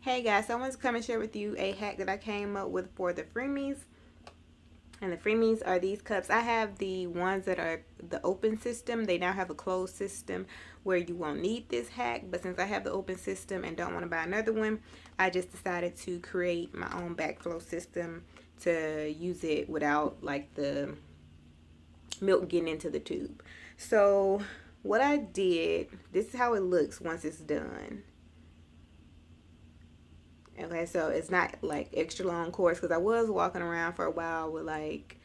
Hey guys, so I wanted to come and share with you a hack that I came up with for the Freemies. And the Freemies are these cups. I have the ones that are the open system. They now have a closed system where you won't need this hack. But since I have the open system and don't want to buy another one, I just decided to create my own backflow system to use it without like the milk getting into the tube. So what I did, this is how it looks once it's done. Okay, so it's not like extra long cords because I was walking around for a while with like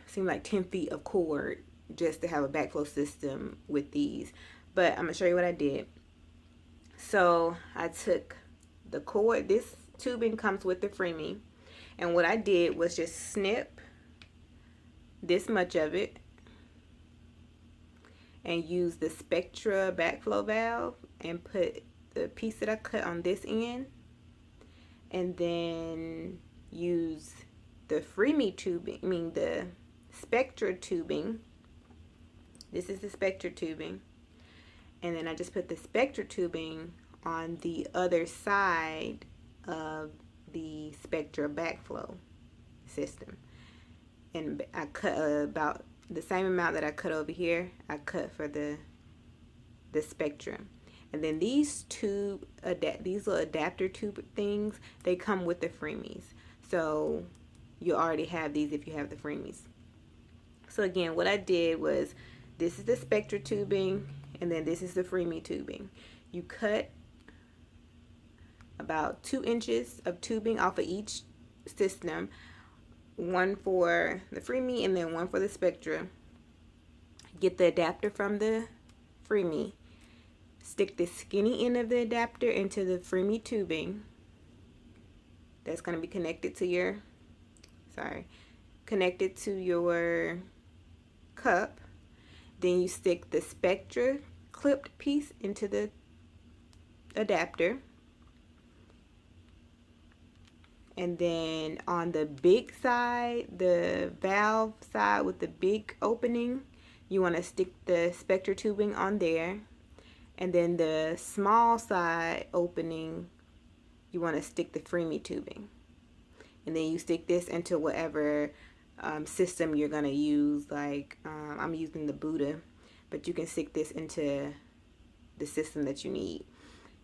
seemed like 10 feet of cord just to have a backflow system with these. But I'm gonna show you what I did. So I took the cord. This tubing comes with the Freemie, and what I did was just snip this much of it and use the Spectra backflow valve and put the piece that I cut on this end, and then use the Freemie tubing, the Spectra tubing. This is the Spectra tubing, and then I just put the Spectra tubing on the other side of the Spectra backflow system, and I cut about the same amount that I cut over here. I cut for the Spectra. And then these these little adapter tube things, they come with the Freemies. So you already have these if you have the Freemies. So again, what I did was, this is the Spectra tubing, and then this is the Freemie tubing. You cut about 2 inches of tubing off of each system, one for the Freemie and then one for the Spectra. Get the adapter from the Freemie. Stick the skinny end of the adapter into the Freemie tubing. That's going to be connected to your, connected to your cup. Then you stick the Spectra clipped piece into the adapter. And then on the big side, the valve side with the big opening, you want to stick the Spectra tubing on there. And then the small side opening, you want to stick the Freemie tubing. And then you stick this into whatever system you're going to use. Like I'm using the Buddha, but you can stick this into the system that you need.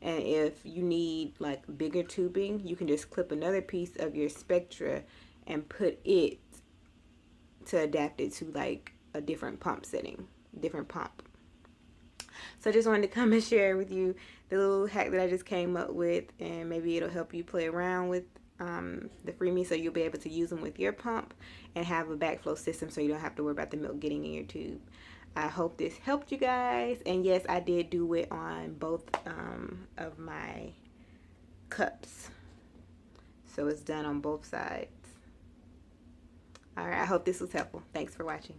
And if you need like bigger tubing, you can just clip another piece of your Spectra and put it to adapt it to like a different pump setting, different pump. So I just wanted to come and share with you the little hack that I just came up with, and maybe it'll help you play around with the Freemie, so you'll be able to use them with your pump and have a backflow system so you don't have to worry about the milk getting in your tube. I hope this helped you guys, and yes, I did do it on both of my cups, so it's done on both sides. Alright, I hope this was helpful. Thanks for watching.